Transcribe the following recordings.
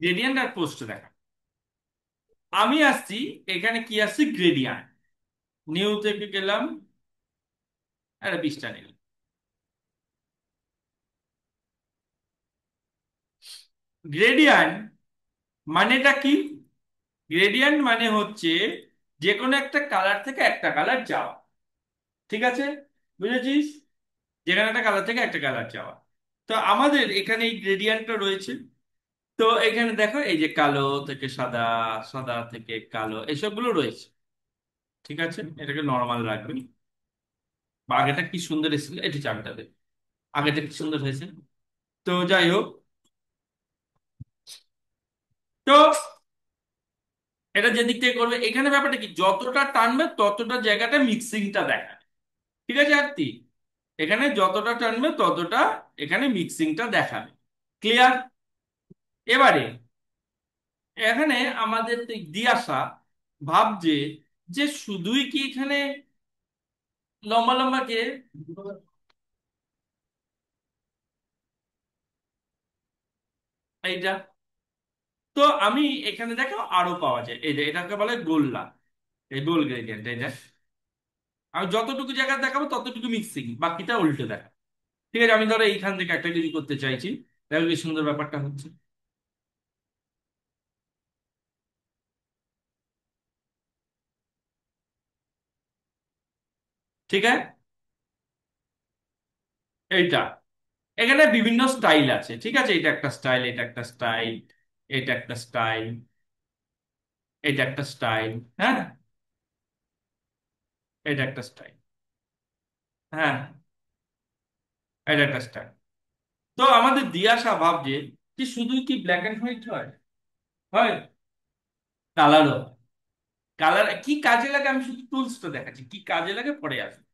Gradient আর post দেখা। আমি আসছি, এখানে কি আসছি, গ্রেডিয়েন্ট। নিউ থেকে গেলাম, আরে 20টা নিলাম। গ্রেডিয়েন্ট মানেটা কি? গ্রেডিয়েন্ট মানে হচ্ছে যে কোনো একটা কালার থেকে একটা কালার যাওয়া। ঠিক আছে, বুঝেছিস? যেখানে একটা কালার থেকে একটা কালার যাওয়া। তো আমাদের এখানে এই গ্রেডিয়েন্টটা রয়েছে। তো এখানে দেখো, এই যে কালো থেকে সাদা, সাদা থেকে কালো, এসবগুলো রয়েছে। ঠিক আছে, এটাকে নর্মাল রাখবেন। বা আগেটা কি সুন্দর এসেছিল, এটি চাবিটা দেবে। আগেটা কি সুন্দর হয়েছে। তো যাই হোক, তো এটা যেদিক থেকে করবে, এখানে ব্যাপারটা কি, যতটা টানবে ততটা জায়গাটা মিক্সিংটা দেখাবে। ঠিক আছে আরতি, এখানে যতটা টানবে ততটা এখানে মিক্সিংটা দেখাবে। ক্লিয়ার? এবারে এখানে আমাদের দিয়াশা ভাবছে যে শুধুই কি এখানে লম্বা লম্বা কে, এইটা। তো আমি এখানে দেখো আরো পাওয়া যায়, এই যে এটাকে বলে গোল্লা, এই গোল গ্রেডিয়েন্ট, এই যে আমি যতটুকু জায়গা দেখাবো ততটুকু মিক্সিং, বাকিটা উল্টে দেখা। ঠিক আছে, আমি ধরো এইখান থেকে একটা যদি করতে চাইছি, দেখো কি সুন্দর ব্যাপারটা হচ্ছে। ঠিক আছে, এইটা এখানে বিভিন্ন স্টাইল আছে। ঠিক আছে, এটা একটা স্টাইল, এটা একটা স্টাইল, এটা একটা স্টাইল, এটা একটা স্টাইল। হ্যাঁ, এটা একটা স্টাইল। হ্যাঁ, এটা একটা স্টাইল। তো আমাদের দিয়াশা ভাবছে যে শুধুই কি ব্ল্যাক এন্ড হোয়াইট হয়? হয়, কালারও। কালার কি কাজে লাগে, আমি শুধু টুলসটা দেখাচ্ছি, কি কাজে লাগে পরে আসবে।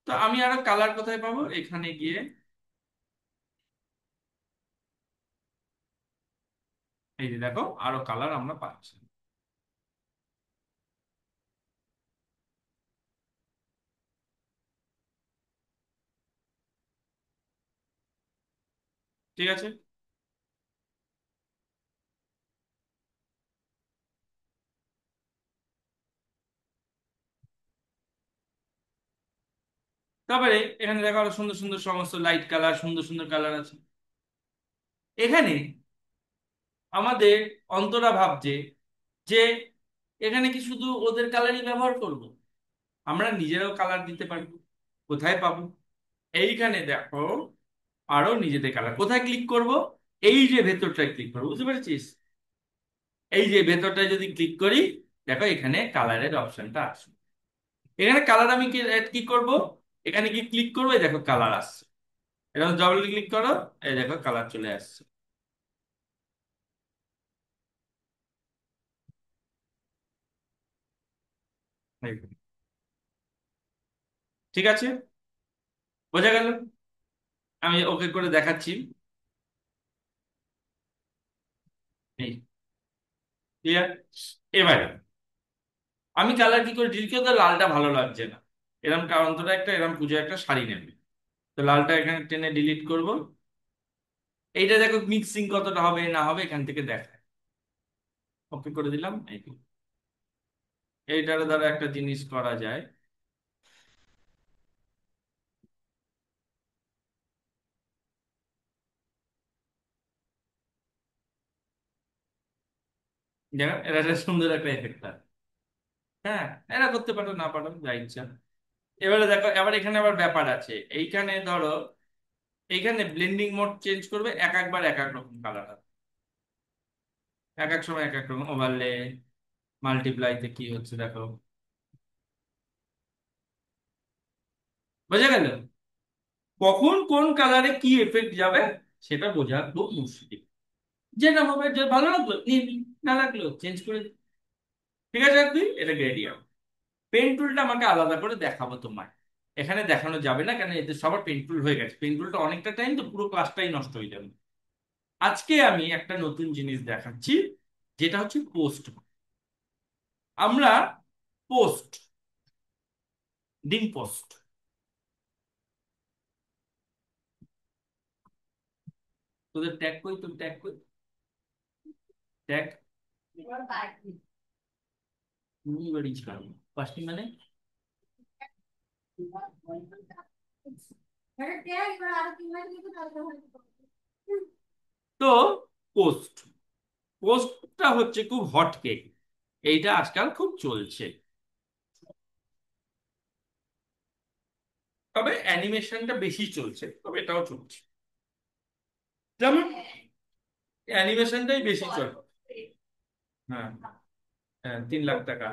তো আমি আরো কালার কোথায় পাবো, এখানে গিয়ে এই যে দেখো আরো কালার আমরা পাচ্ছি। ঠিক আছে, তারপরে এখানে দেখো আরো সুন্দর সুন্দর সমস্ত লাইট কালার, সুন্দর সুন্দর কালার আছে। এখানে আমাদের অন্তরা ভাবছে যে এখানে কি শুধু ওদের কালারই ব্যবহার করব, আমরা নিজেরাও কালার দিতে পারবো। কোথায় পাবো? এইখানে দেখো, আরো নিজেদের কালার কোথায় ক্লিক করব, এই যে ভেতরটায় ক্লিক করবো, বুঝতে পেরেছিস? এই যে ভেতরটায় যদি ক্লিক করি, দেখো এখানে কালারের অপশনটা আছে। এখানে কালার আমি কি কি করব, এখানে কি ক্লিক করবো, এই দেখো কালার আসছে। এরকম ডবল ক্লিক করো, এই দেখো কালার চলে আসছে। এই, ঠিক আছে, বোঝা গেল? আমি ওকে করে দেখাচ্ছি। এই, ক্লিয়ার? এবারে আমি কালার কি করে ডিলিট করতে, লালটা ভালো লাগছে না। এরকম কারণ তো একটা, এরকম পুজো একটা শাড়ি নেবে, তো লালটা এখানে টেনে ডিলিট করব। এইটা দেখো মিক্সিং কতটা হবে না হবে এখান থেকে দেখায়। ওকে করে দিলাম, এই তো। এইটার দ্বারা একটা জিনিস করা যায়। দেখো এটা একটা সুন্দর একটা এফেক্ট। হ্যাঁ, এরা করতে পারো না পারো যা ইচ্ছা। এবারে দেখো, এবার এখানে আবার ব্যাপার আছে। এইখানে ধরো, এইখানে ব্লেন্ডিং মোড চেঞ্জ করবে, এক একবার এক এক রকম কালার হবে। এক এক সময় এক এক রকম ওভারলে, মাল্টিপ্লাইতে কি হচ্ছে দেখো। বোঝা গেল? কখন কোন কালারে কি এফেক্ট যাবে সেটা বোঝা খুব মুশকিল। যেটা হবে, যে ভালো লাগলো নিয়ে নিই, না লাগলো চেঞ্জ করে দিই। ঠিক আছে তুই এটা এরিয়া। পেন টুলটা আমাকে আলাদা করে দেখাবো তোমায়। এখানে দেখানো যাবে না, কেন এতে সবার পেন টুল হয়ে গেছে, পেন টুলটা অনেকটা টাইম তো পুরো ক্লাসটাই নষ্ট হয়ে যাবে। আজকে আমি একটা নতুন জিনিস দেখাচ্ছি, যেটা হচ্ছে পোস্ট। আমরা পোস্ট, দিন পোস্ট। তোদের ট্যাগ কই, তোর ট্যাগ কই? দেখ, বাড়ি ছাড়ো পাঁচটি মানে। তো পোস্ট, পোস্টটা হচ্ছে খুব হট কেক, এইটা আজকাল খুব চলছে। তবে অ্যানিমেশনটা বেশি চলছে, তবে এটাও চলছে। যেমন অ্যানিমেশনটাই বেশি চলে। হ্যাঁ, হ্যাঁ, 3 লাখ টাকা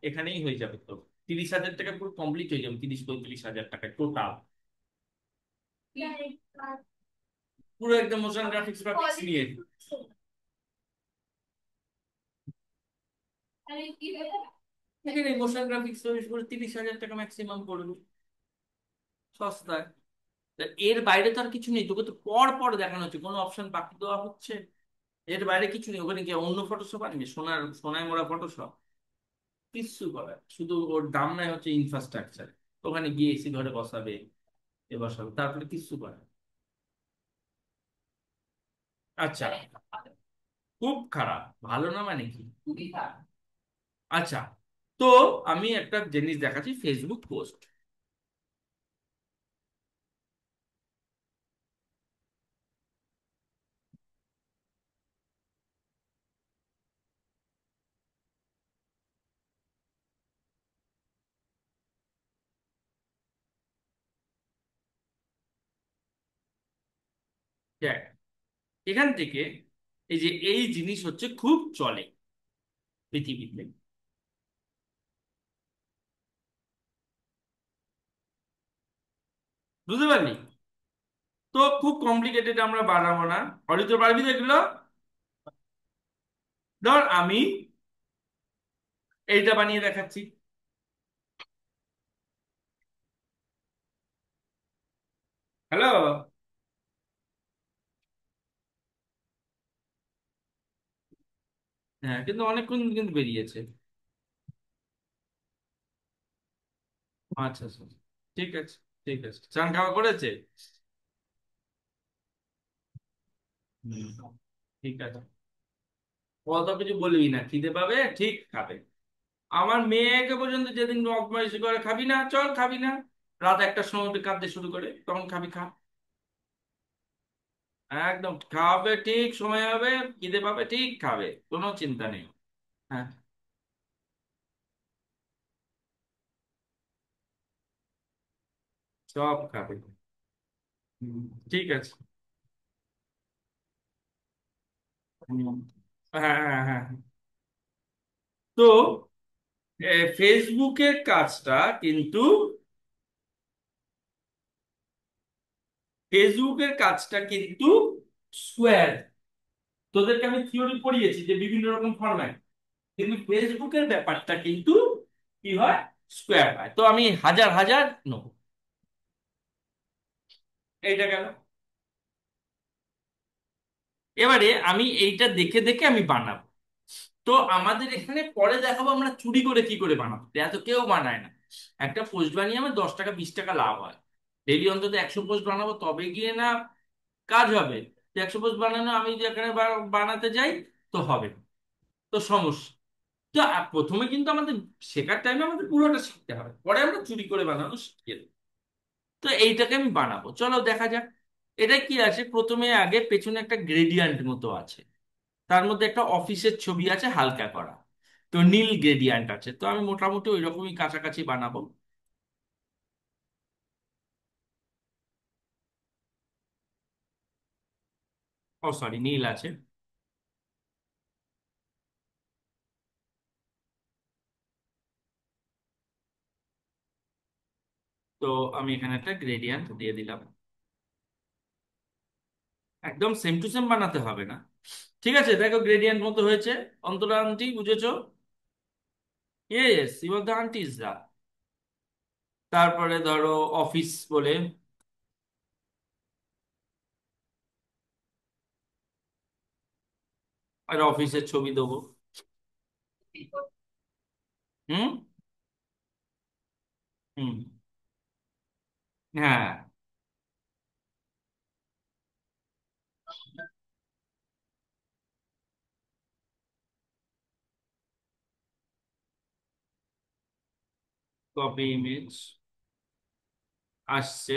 এখানেই হয়ে যাবে তো। 30,000 টাকা পুরো কমপ্লিট হয়ে যাবে, 30-35 হাজার টাকা টোটাল। পুরো একদম মোশন গ্রাফিক্স গ্রাফিক্স নিয়ে। এখানে মোশন গ্রাফিক্স পুরো 30,000 টাকা ম্যাক্সিমাম পড়বে, সস্তায়। তা এর বাইরে তো আর কিছু নেই, তোকে তো পর পর দেখানো হচ্ছে, কোনো অপশন বাকি দেওয়া হচ্ছে? এর বাইরে কিছু নেই ওখানে, কি অন্য ফটোশপ আনবি, সোনায় মোড়া ফটোশপ? কিচ্ছু করার, শুধু ওর দাম নাই হচ্ছে ইনফ্রাস্ট্রাকচার। ওখানে গিয়ে এসি ঘরে বসাবে, এ বসাবে, তারপরে কিচ্ছু করার। আচ্ছা, খুব খারাপ, ভালো না মানে কি? খুবই খারাপ। আচ্ছা, তো আমি একটা জিনিস দেখাচ্ছি, ফেসবুক পোস্ট। দেখ, এখান থেকে এই যে এই জিনিস হচ্ছে খুব চলে পৃথিবীতে, বুঝতে পারলি? তো খুব কমপ্লিকেটেড আমরা বানাবো না। অরিত্র পারবি তো এগুলো? ধর আমি এইটা বানিয়ে দেখাচ্ছি। হ্যালো। হ্যাঁ, কিন্তু অনেকক্ষণ কিন্তু বেরিয়েছে। আচ্ছা আচ্ছা, ঠিক আছে, ঠিক আছে, চান খাওয়া করেছে? হুম, ঠিক আছে। অত কিছু বলবি না, খিদে পাবে ঠিক খাবে। আমার মেয়েকে পর্যন্ত যেদিন বদমাইশি করে, খাবি না চল খাবি না, রাত 1টার সময় উঠে কাঁদতে শুরু করে, তখন খাবি খা। একদম খাবে, ঠিক সময় হবে, খিদে পাবে ঠিক খাবে, কোনো চিন্তা নেই। হ্যাঁ, সব খাবে। হুম, ঠিক আছে। হুম, হ্যাঁ হ্যাঁ হ্যাঁ। তো ফেসবুকের কাজটা কিন্তু, ফেসবুকের কাজটা কিন্তু স্কোয়ার। তোদেরকে আমি থিওরি পড়িয়েছি যে বিভিন্ন রকম ফরম্যাট, কিন্তু ফেসবুকের ব্যাপারটা কিন্তু কি হয়, স্কোয়ার হয়। তো আমি হাজার হাজার নেবো। এইটা গেল। এবারে আমি এইটা দেখে দেখে আমি বানাবো। তো আমাদের এখানে পরে দেখাবো আমরা চুরি করে কি করে বানাবো, এত কেউ বানায় না। একটা পোস্ট বানিয়ে আমার 10 টাকা 20 টাকা লাভ হয়। ডেইলি অন্তত 100 পোস্ট বানাবো, তবে গিয়ে না কাজ হবে। 100 পোস্ট বানানো আমি যেখানে বানাতে যাই তো হবে না। তো সমস্যা। তো প্রথমে কিন্তু আমাদের শেখার টাইমে আমাদের পুরোটা শিখতে হবে, পরে আমরা চুরি করে বানানো শিখে দেবো। তো এইটাকে আমি বানাবো, চলো দেখা যাক। এটা কি আছে, প্রথমে আগে পেছনে একটা গ্রেডিয়েন্ট মতো আছে, তার মধ্যে একটা অফিসের ছবি আছে হালকা করা, তো নীল গ্রেডিয়েন্ট আছে, তো আমি মোটামুটি ওই রকমই কাছাকাছি বানাবো। ও সরি, নীল আছে। তো আমি এখানে একটা গ্রেডিয়েন্ট দিয়ে দিলাম। একদম সেম টু সেম বানাতে হবে না। ঠিক আছে, দেখো গ্রেডিয়েন্ট মতো হয়েছে। অন্তরা আন্টি বুঝেছো? ইয়েস, ইউ আর দ্য আন্টিজ দা। তারপরে ধরো অফিস বলে, আর অফিসের ছবি দেবো। হুম। হুম। হ্যাঁ, কপি ইমেজ আসছে।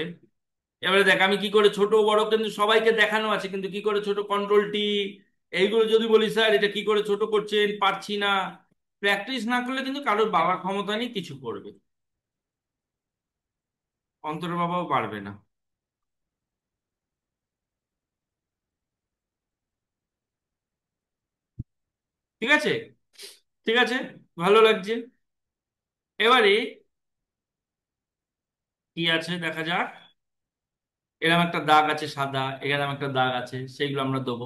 এবারে দেখ আমি কি করে ছোট বড় কিন্তু সবাইকে দেখানো আছে, কিন্তু কি করে ছোট, কন্ট্রোল T, এইগুলো যদি বলি স্যার এটা কি করে ছোট করছেন পারছি না, প্র্যাকটিস না করলে কিন্তু কারোর বাবার ক্ষমতা নেই কিছু করবে, অন্তরের বাবাও পারবে না। ঠিক আছে, ঠিক আছে, ভালো লাগছে। এবারে কি আছে দেখা যাক। এরকম একটা দাগ আছে সাদা, এরকম একটা দাগ আছে, সেইগুলো আমরা দেবো।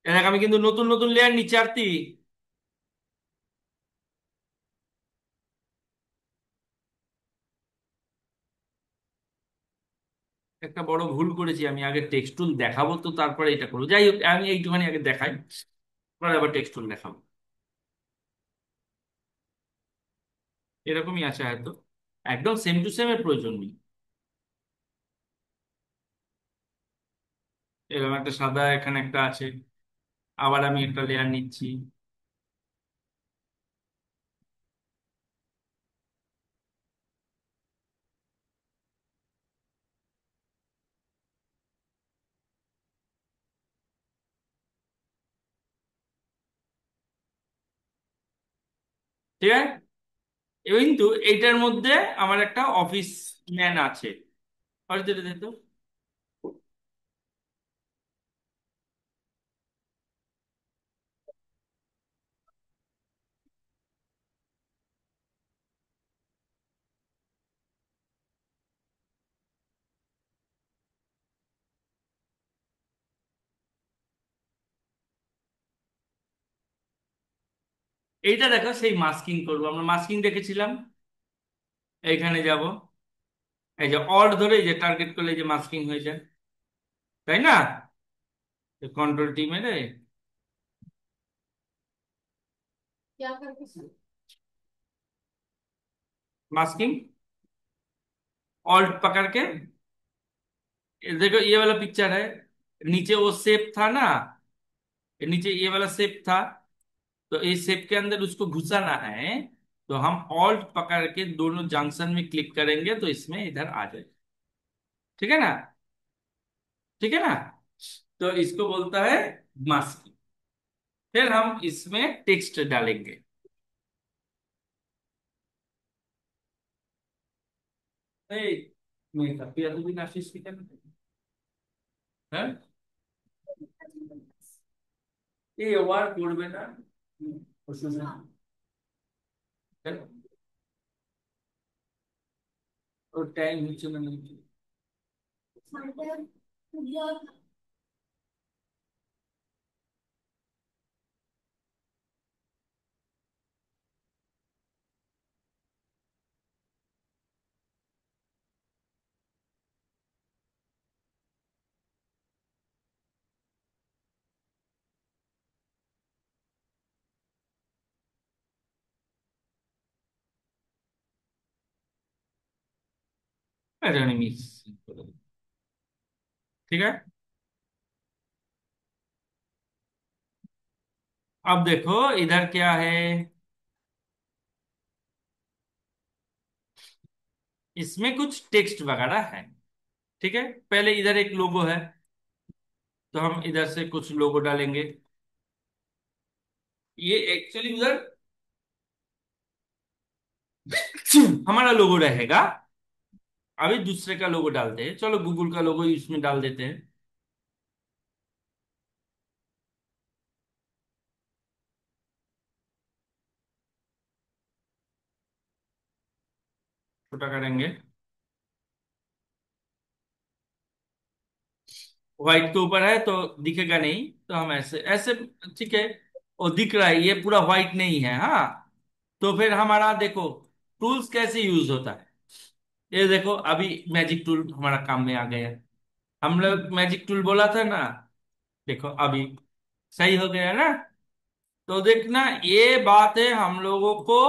এরকম আমি কিন্তু নতুন নতুন লেয়ার নিচ্ছি আরতি। একটা বড় ভুল করেছি, আমি আগে টেক্সট টুল দেখাবো তো তারপরে এটা করবো, যাই হোক আমি এইটুখানি আগে দেখাই, পরে আবার টেক্সট টুল দেখাবো। এরকমই আছে হয়তো, একদম সেম টু সেম এর প্রয়োজন নেই। এরকম একটা সাদা এখানে একটা আছে, আবার আমি একটা লেয়ার নিচ্ছি। ঠিক আছে, এবং কিন্তু এইটার মধ্যে আমার একটা অফিস ম্যান আছে, আর যেটা দেখতো, এইটা দেখো সেই মাস্কিং করবো, আমরা মাস্কিং দেখেছিলাম। এইখানে যাব, এই যে অল্ট ধরে এই যে টার্গেট করলে এই যে মাস্কিং হয়ে যায়, তাই না? কন্ট্রোল T মেরে मास्किंग, ऑल्ट पकड़ के, ये देखो ये वाला पिक्चर है, नीचे वो शेप था ना, ये नीचे ये वाला शेप था, तो इस शेप के अंदर उसको घुसाना है, तो हम ऑल्ट पकड़ के दोनों जंक्शन में क्लिक करेंगे तो इसमें इधर आ जाए। ठीक है ना? ठीक है ना? तो इसको बोलता है मास्किंग। फिर हम इसमें टेक्स्ट डालेंगे। এই মেয়েটা তুই এতদিন আসিস কি কেন? হ্যাঁ, এই ওয়ার করবে না। অসুবিধা নেই। কেন? ওর টাইম হচ্ছে না নাকি? अरे नहीं मिस कर दो। ठीक है, अब देखो इधर क्या है, इसमें कुछ टेक्स्ट वगैरह है। ठीक है, पहले इधर एक लोगो है, तो हम इधर से कुछ लोगो डालेंगे। ये एक्चुअली उधर हमारा लोगो रहेगा। अभी दूसरे का लोगो डालते हैं, चलो गूगल का लोगो इसमें डाल देते हैं। छोटा करेंगे, व्हाइट के ऊपर है तो दिखेगा नहीं, तो हम ऐसे ऐसे, ठीक है, वो दिख रहा है, ये पूरा व्हाइट नहीं है, हाँ। तो फिर हमारा देखो टूल्स कैसे यूज होता है, ये देखो अभी मैजिक टूल हमारा काम में आ गया है। हम लोग मैजिक टूल बोला था ना, देखो अभी सही हो गया ना। तो देखना ये बात है हम लोगों को,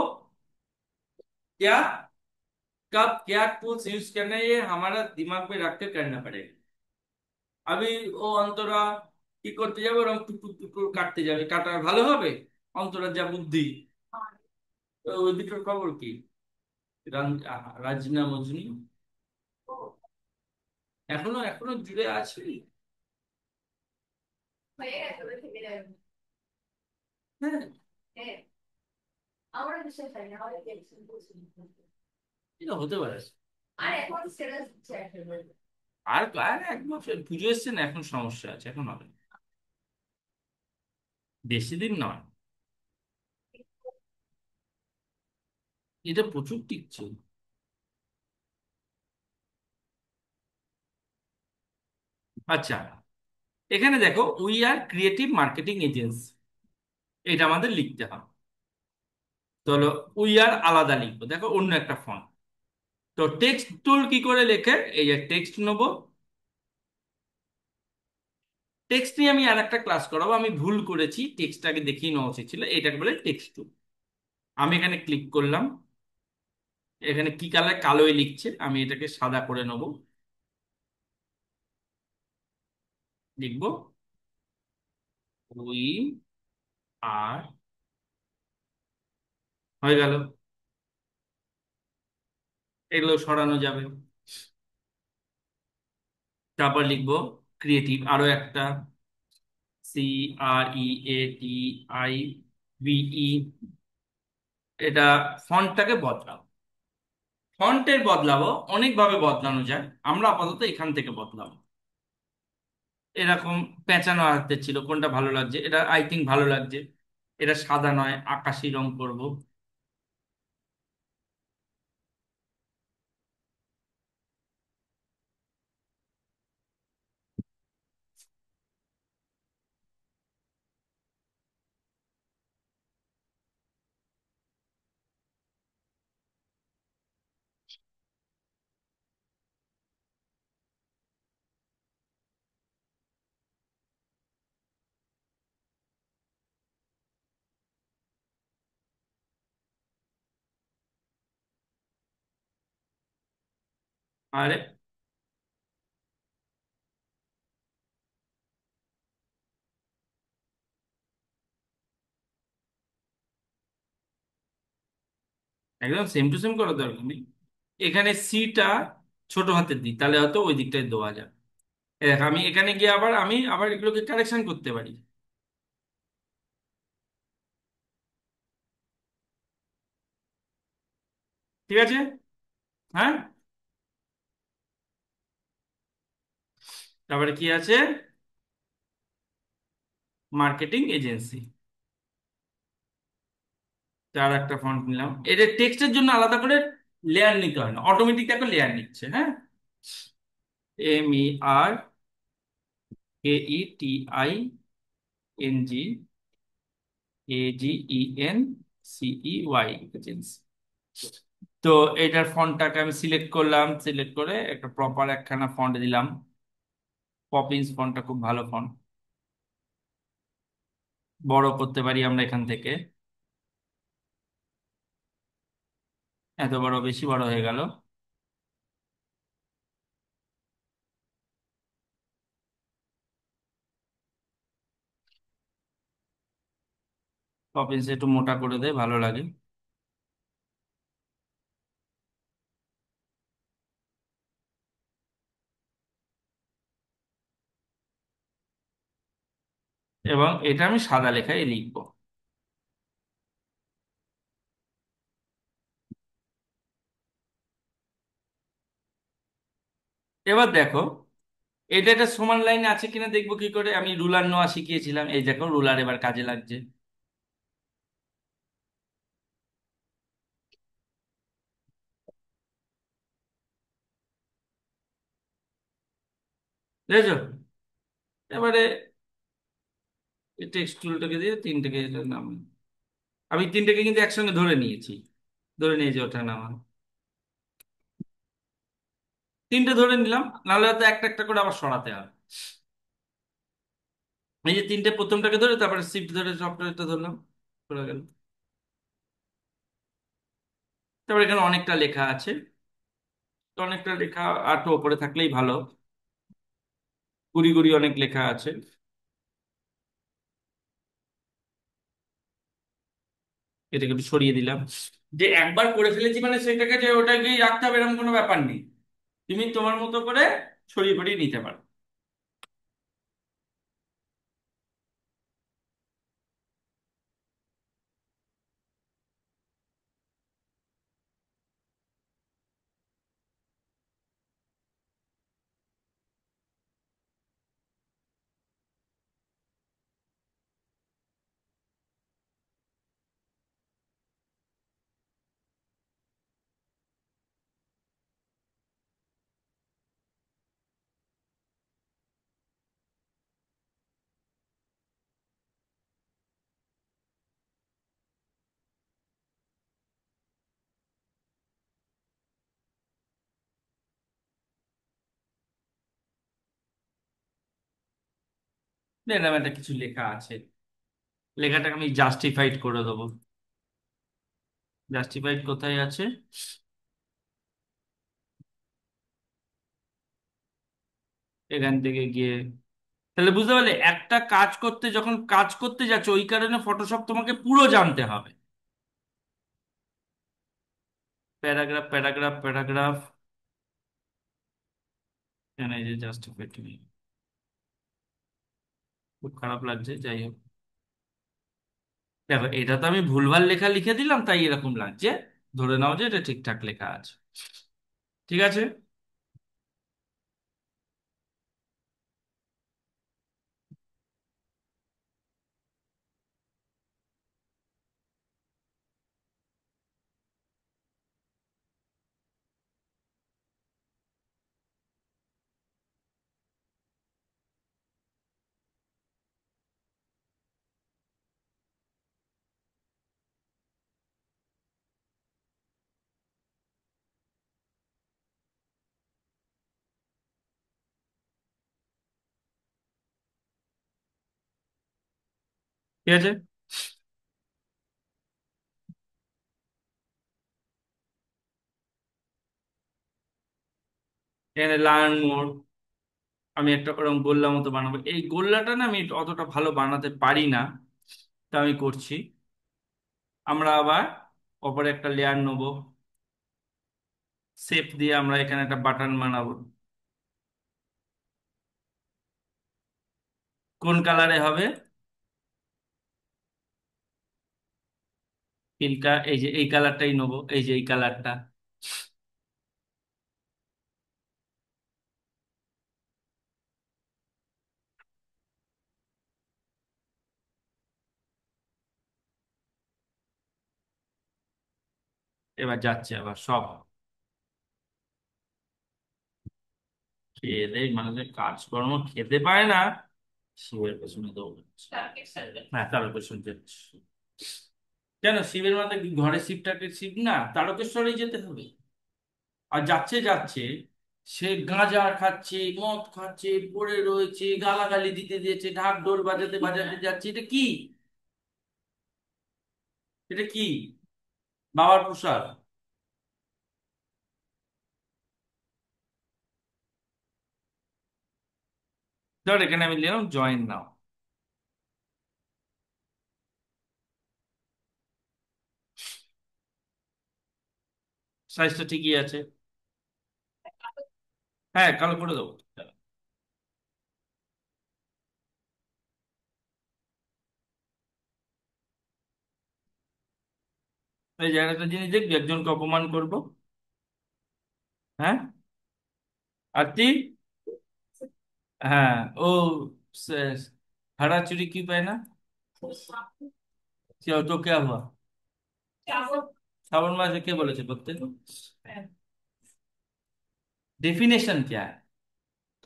क्या, कब क्या टूल्स यूज करना है ये हमारा दिमाग में रख के करना पड़ेगा। আমি ও অন্তরা কি করতে যাবে, ওরকম টুক টুক টুক টুক কাটতে যাবে, কাটা ভালো হবে? অন্তরার যা বুদ্ধি। ওই দুটোর খবর কি? রাজনা মজনি এখনো এখনো জুড়ে আছে? হ্যাঁ। এটা হতে পারে। আর আর এক বছর পুজো এসছে না, এখন সমস্যা আছে, এখন হবে না। বেশি দিন নয়। এটা প্রচুর টিকছে। আচ্ছা, এখানে দেখো we are creative marketing agency, এটা আমাদের লিখতে হবে। চলো, উই আর আলাদা লিখবো, দেখো অন্য একটা ফন্ট। তো টেক্সট টুল কি করে লেখে, এই যে টেক্সট নেবো। টেক্সট নিয়ে আমি আর একটা ক্লাস করাবো, আমি ভুল করেছি, টেক্সটটাকে দেখিয়ে নেওয়া উচিত ছিল, এটাকে বলে টেক্সট টুল। আমি এখানে ক্লিক করলাম, এখানে কি কালার, কালোয় লিখছে, আমি এটাকে সাদা করে নেবো। লিখবো উই আর, হয়ে গেল। এগুলো সরানো যাবে। তারপর লিখবো ক্রিয়েটিভ, আরো একটা, CREATIVE। এটা ফন্টটাকে বদলাও। ফন্টের বদলাবো, অনেকভাবে বদলানো যায়, আমরা আপাতত এখান থেকে বদলাবো। এরকম পেঁচানো হাতে ছিল, কোনটা ভালো লাগছে, এটা আই থিঙ্ক ভালো লাগছে। এটা সাদা নয়, আকাশি রং করব। আরে, একদম সেম টু সেম করার দরকার নেই। এখানে সিটা ছোট হাতের দিই, তাহলে হয়তো ওই দিকটায় দেওয়া যায়। দেখ, আমি এখানে গিয়ে আবার এগুলোকে কারেকশন করতে পারি। ঠিক আছে। হ্যাঁ। তারপরে কি আছে, মার্কেটিং এজেন্সি। তার একটা ফন্ট নিলাম, এটা টেক্সটের জন্য আলাদা করে লেয়ার নিতে হয় না, অটোমেটিক একটা লেয়ার নিচ্ছে। হ্যাঁ, MERKETINGAGENCEY এজেন্সি। তো এটার ফন্টটাকে আমি সিলেক্ট করলাম, সিলেক্ট করে একটা প্রপার একখানা ফন্ট দিলাম। পপিন্স ফন্টটা খুব ভালো ফন্ট, বড় করতে পারি আমরা এখান থেকে। এত বড়, বেশি বড় হয়ে গেল। পপিন্স একটু মোটা করে দেয়, ভালো লাগে। এবং এটা আমি সাদা লেখায় লিখবো। এবার দেখো, এটা একটা সমান লাইন আছে কিনা দেখবো কি করে, আমি রুলার নেওয়া শিখিয়েছিলাম, এই দেখো রুলার এবার কাজে লাগছে। বুঝেছো? এবারে টেক্সট টুলটাকে দিয়ে তিনটাকে এটার নাম, আমি তিনটাকে কিন্তু একসঙ্গে ধরে নিয়েছি, ধরে নিয়েছি ওঠা নামা। তিনটে ধরে নিলাম, নাহলে হয়তো একটা একটা করে আবার সরাতে হবে। এই যে তিনটে, প্রথমটাকে ধরে তারপরে শিফট ধরে সফটওয়্যারটা ধরলাম, চলে গেল। তারপর এখানে অনেকটা লেখা আছে, তো অনেকটা লেখা আর তো ওপরে থাকলেই ভালো, গুড়ি গুড়ি অনেক লেখা আছে। এটাকে একটু সরিয়ে দিলাম। যে একবার করে ফেলেছি মানে সেটাকে যে ওটাকেই রাখতে হবে এরকম কোনো ব্যাপার নেই। তুমি তোমার মতো করে ছড়িয়ে ফড়িয়ে নিতে পারো। দেখলাম একটা কিছু লেখা আছে, লেখাটাকে আমি জাস্টিফাইড করে দেবো। জাস্টিফাইড কোথায় আছে? এখান থেকে গিয়ে, তাহলে বুঝতে পারলে একটা কাজ করতে যখন কাজ করতে যাচ্ছে ওই কারণে ফটোশপ তোমাকে পুরো জানতে হবে। প্যারাগ্রাফ প্যারাগ্রাফ প্যারাগ্রাফ, এখানে এই যে জাস্টিফাইড, খুব খারাপ লাগছে, যাই হোক। দেখো এটা তো আমি ভুলভাল লেখা লিখে দিলাম তাই এরকম লাগছে, ধরে নাও যে এটা ঠিকঠাক লেখা আছে। ঠিক আছে। ঠিক আছে। এখানে লার্ন মোর, আমি একটা ওরকম গোল্লা মতো বানাবো। এই গোল্লাটা না আমি অতটা ভালো বানাতে পারি না, তা আমি করছি। আমরা আবার ওপরে একটা লেয়ার নেবো, শেপ দিয়ে আমরা এখানে একটা বাটন বানাবো। কোন কালারে হবে? পিঙ্কা, এই যে এই কালারটাই নেবো, এই যে এই কালারটা। এবার যাচ্ছে আবার সব, খেয়ে দেয় মানুষের কাজকর্ম খেতে পায় না, শিবের পেছনে দৌড়াচ্ছে। হ্যাঁ তারকেশ্বর যাচ্ছে। কেন শিবের মাথায় কি ঘরে শিবটাকে শিব না তারকেশ্বরেই যেতে হবে? আর যাচ্ছে যাচ্ছে সে গাঁজা খাচ্ছে, মদ খাচ্ছে, পড়ে রয়েছে, গালাগালি দিতে দিয়েছে, ঢাক ঢোল বাজাতে বাজাতে যাচ্ছে, এটা কি? এটা কি বাবার প্রসাদ? ধর এখানে আমি নিলাম জয়েন নাও। সাইজটা ঠিকই আছে। হ্যাঁ কালো করে দেবো। এই জায়গাটা জিনিস দেখবি একজনকে অপমান করব। হ্যাঁ। আর তুই? হ্যাঁ ও, हरा चूड़ी क्यों पहना? क्यों तो क्या हुआ? श्रावण मास কে বলেছে করতে? डेफिनेशन क्या है?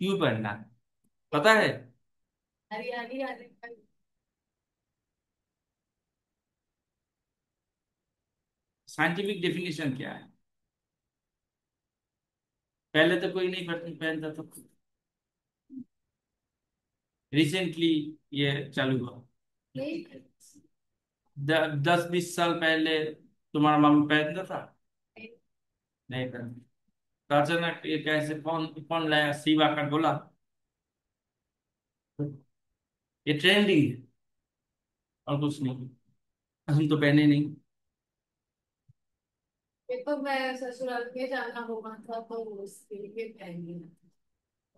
क्यों पढ़ना पता है? साइंटिफिक डेफिनेशन क्या है? पहले तो कोई नहीं पहनता था, रिसेंटली ये चालू हुआ। 10-20 साल पहले तुम्हारा मामा पहनता था? नहीं पहनता। तो अचानक ये कैसे कौन कौन लाया सीवा का गोला? ये ट्रेंडिंग, और कुछ नहीं। हम तो पहने नहीं। ये तो मैं ससुराल में जाना होगा था तो उसके लिए पहनी।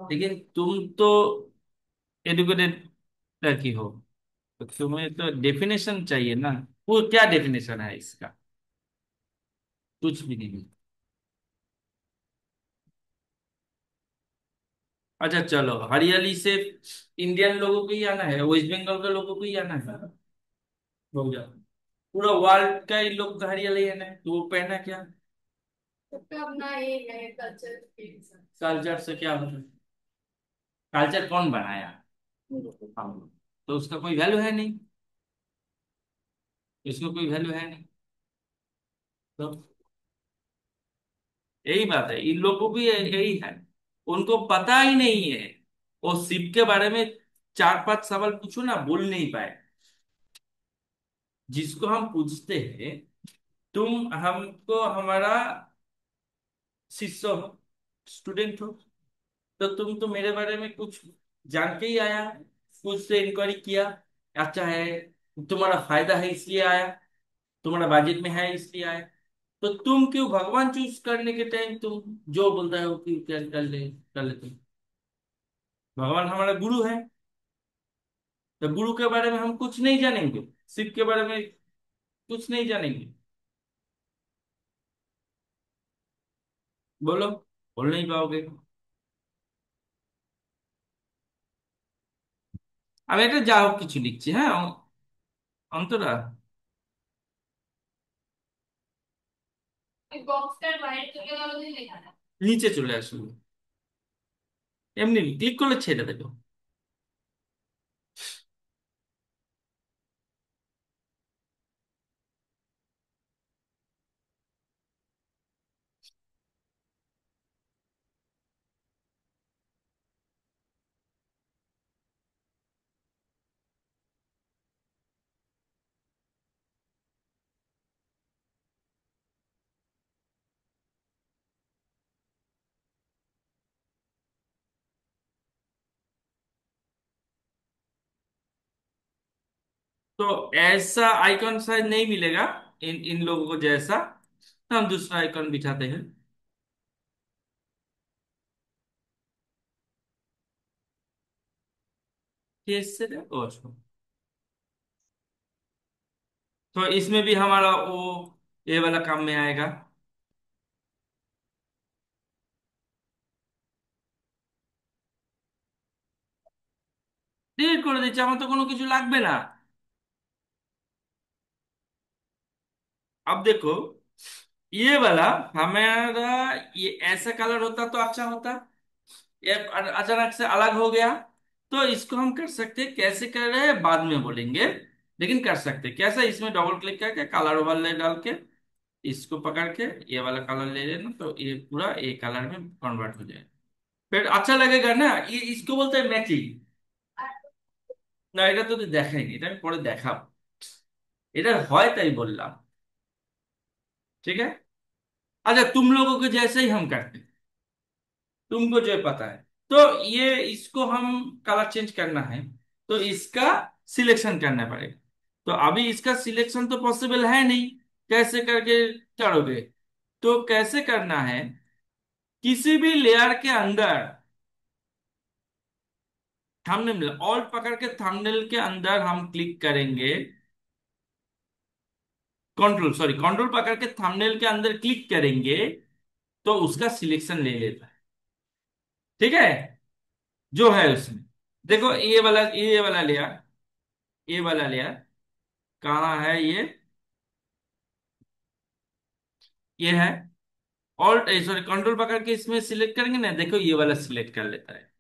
लेकिन तुम तो एडुकेटेड लड़की हो, तो तुम्हें तो डेफिनेशन चाहिए ना। वो क्या डेफिनेशन है इसका? कुछ भी नहीं। अच्छा चलो, हरियाली से इंडियन लोगों को ही आना है, वेस्ट बंगाल के लोगों को ही आना है। हो गया। पूरा वर्ल्ड का ही लोग तो हरियाली है ना, तो वो पहना क्या? सबका अपना ये है कल्चर के हिसाब कल्चर से क्या मतलब? कल्चर कौन बनाया? हम। तो उसका कोई वैल्यू है नहीं, इसको कोई वैल्यू है नहीं। तो यही बात है, इन लोगों को भी यही है। उनको पता ही नहीं है। वो शिव के बारे में चार पांच सवाल पूछो ना, बोल नहीं पाए। जिसको हम पूछते हैं, तुम हमको हमारा शिष्य हो, स्टूडेंट हो, तो तुम तो मेरे बारे में कुछ जान के ही आया, कुछ से इंक्वायरी किया। अच्छा है, तुम्हारा फायदा है इसलिए आया, तुम्हारा बजट में है इसलिए आया। तो तुम क्यों भगवान चूज करने के टाइम तुम जो बोलता है वो क्यों क्या कर लेते हो? भगवान हमारा गुरु है, तो गुरु के बारे में हम कुछ नहीं जानेंगे? शिव के बारे में कुछ नहीं जानेंगे? बोलो, बोल नहीं पाओगे। আমি একটা যা হোক কিছু লিখছি, হ্যাঁ অন্তরা। से बॉक्स का वाइट चले वाला नहीं लिखा था। নিচে চলে আসুন, এমনি ক্লিক করলে ছেড়ে দেবে। तो ऐसा आइकॉन शायद नहीं मिलेगा इन इन लोगों को जैसा, तो हम दूसरा आइकॉन बिठाते हैं। कैसे देखो उसको? तो इसमें भी हमारा वो ये वाला काम में आएगा। ডিলিট করে দিচ্ছি, আমার তো কোনো কিছু লাগবে না। अब देखो, ये वाला हमारा, ये ऐसा कलर होता तो अच्छा होता। ये अचानक से अलग हो गया। तो इसको हम कर सकते हैं, कैसे कर रहे हैं बाद में बोलेंगे। लेकिन कर सकते हैं कैसा, इसमें डबल क्लिक करके कलर ओवरले डाल के इसको पकड़ के ये वाला कलर ले लेना, तो ये पूरा एक कलर में कन्वर्ट हो जाए। फिर अच्छा लगेगा ना, ये इसको बोलते हैं मैचिंग। না, এটা তো দেখাইনি, এটা আমি পরে দেখাবো। এটা হয় তাই বললাম। ठीक है। अच्छा, तुम लोगों के जैसे ही हम करते हैं, तुमको जो पता है। तो ये इसको हम कलर चेंज करना है, तो इसका सिलेक्शन करना पड़ेगा। तो अभी इसका सिलेक्शन तो पॉसिबल है नहीं, कैसे करके करोगे? तो कैसे करना है, किसी भी लेयर के अंदर थंबनेल ऑल्ट पकड़ के थंबनेल के अंदर हम क्लिक करेंगे। कंट्रोल, सॉरी, कंट्रोल पकड़ के थंबनेल के अंदर क्लिक करेंगे, तो उसका सिलेक्शन ले लेता है। ठीक है, जो है उसमें। देखो ये वाला लेयर, ये वाला लेयर कहाँ है ये? ये है। ऑल्ट सॉरी, कंट्रोल पकड़ के इसमें सिलेक्ट करेंगे ना, देखो ये वाला सिलेक्ट कर लेता है।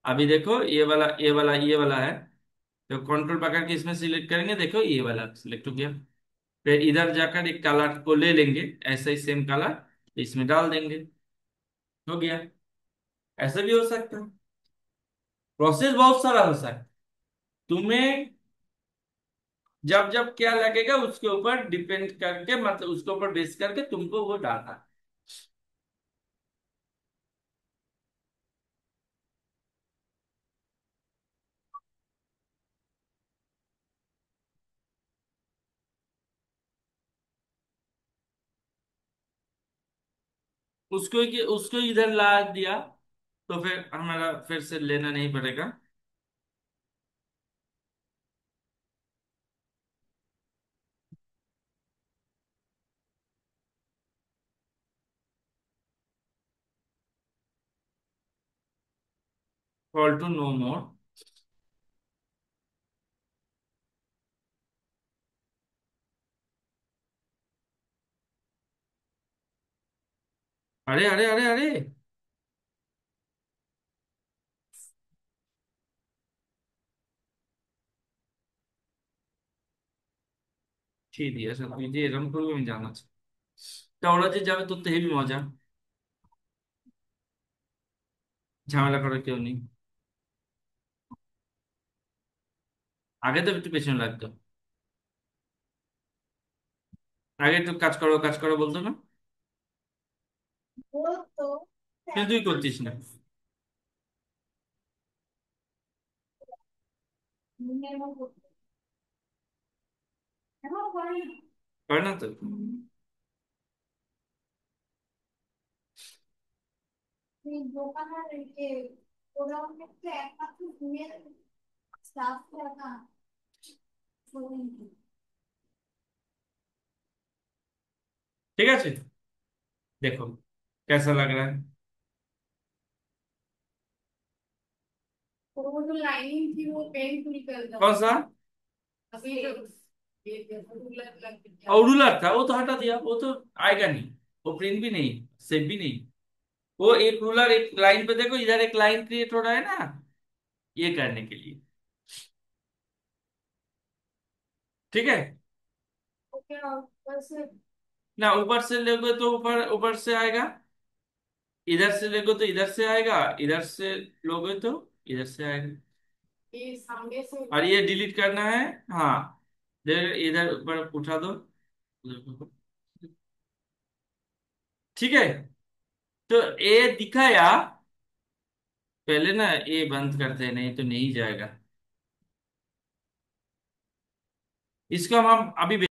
अभी देखो ये वाला है। तो कंट्रोल पकड़ के इसमें सिलेक्ट करेंगे, देखो ये वाला सिलेक्ट हो गया। फिर इधर जाकर एक कलर को ले लेंगे, ऐसा ही सेम कलर इसमें डाल देंगे, हो गया। ऐसे भी हो सकता है, प्रोसेस बहुत सारा हो सकता है। तुम्हें जब जब क्या लगेगा उसके ऊपर डिपेंड करके, मतलब उसके ऊपर बेस करके तुमको वो डालना है। उसको इधर ला दिया, तो फिर हमारा फिर से लेना नहीं पड़ेगा। कॉल टू नो मोर। अरे अरे अरे अरे, ঠিক আছে, তুই যে এরকম করবি আমি জানাচ্ছি। তা ওরা যে যাবে তোর তো হেবি মজা, ঝামেলা করার কেউ নেই। আগে তো একটু পেছনে লাগতো, আগে একটু কাজ করো বলতো না, वो तो কিন্তু তুই করতিস না। করে না তো। দোকানের ওরা একটু একমাত্র ঘুমিয়ে স্টাফ রাখা ঠিক আছে, देखो कैसा लग रहा है। वो जो लाइनिंग थी वो पेन पूरी कर दो कौन सा? अभी ये रूलर लग गया और रूलर था, वो तो हटा दिया, वो तो आएगा नहीं, वो प्रिंट भी नहीं, सेव भी नहीं। वो एक रूलर एक लाइन पे देखो, इधर एक लाइन क्रिएट हो रहा है ना, ये करने के लिए। ठीक है। तो क्या ऊपर से ना ऊपर से लोगे तो ऊपर ऊपर से आएगा, इधर से लोगे तो इधर से आएगा, इधर से लोगे तो इधर से आएगा। ये सामने से और ये डिलीट करना है। हाँ, इधर इधर ऊपर उठा दो। ठीक है, तो ए दिखाया। पहले ना ए बंद करते हैं, नहीं तो नहीं जाएगा। इसको हम अभी